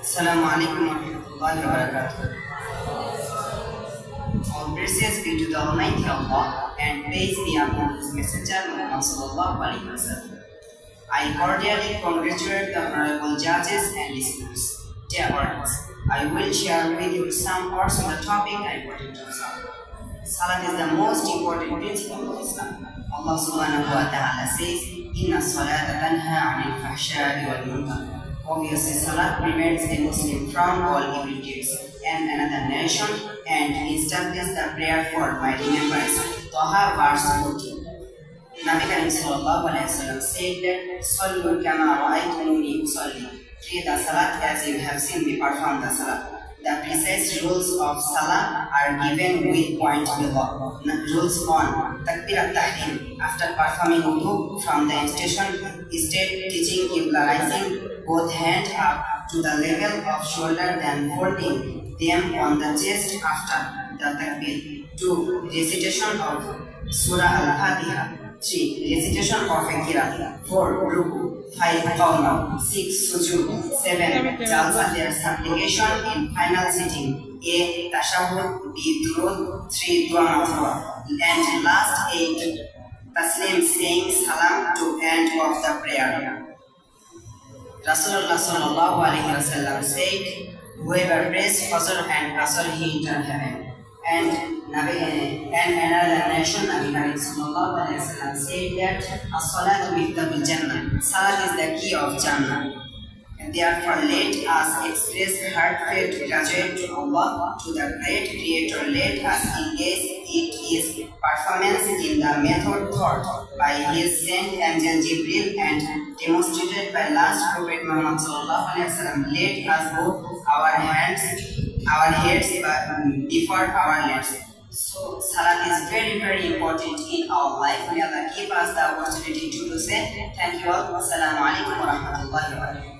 Assalamu alaikum wa rahmatullahi wa barakatuh. All praises be to the Almighty Allah and praise be upon His Messenger Muhammad sallallahu alaihi wasallam. I cordially congratulate the honorable judges and listeners. Dear audience, I will share with you some parts of the topic I wanted to observe. Salat is the most important principle of Islam. Allah subhanahu wa ta'ala says, Inna salata tanha anil fahsha'i wal munkar. Obviously, Salat prevents a Muslim from all evil deeds and another nation and establishes the prayer for my remembrance. Taha verse 14. Nabi Karim sallallahu alaihi wasallam said that, Sallu kama ra'aytumuni usalli. Pray the Salat as you have seen me perform the Salat. The precise rules of Salah are given with point below. Rules 1. Takbir al-Tahrim. After performing wudu from the station, state teaching Qibla both hands up to the level of shoulder, then folding them on the chest after the takbir. 2. Recitation of Surah Al-Fatiha. 3. Recitation of a Qira'ah. 4. Ruku. 5. Qawma. 6. Sujud. 7. Jalsa, their supplication in final sitting. A. Tashahhud. B. Durud. 3. Dua Mafruha. And last 8. Taslim, saying salam to end of the prayer. Rasulullah sallallahu alaihi wasallam said, whoever prays Fajr and Asr, he enter heaven. And another nation, Nabi Karim sallallahu alaihi wasallam said that as-salatu miftahul jannah. Salat is the key of Jannah. And therefore, let us express heartfelt gratitude to Allah, to the great Creator. Let us engage it is performance in the method taught by His sent angel Jibril and demonstrated by last Prophet Muhammad sallallahu alaihi wasallam. Let us bow our heads before our legs. So, Salat is very, very important in our life. May Allah give us the opportunity to do so. Thank you all. Assalamu alaikum wa rahmatullahi wa barakatuh.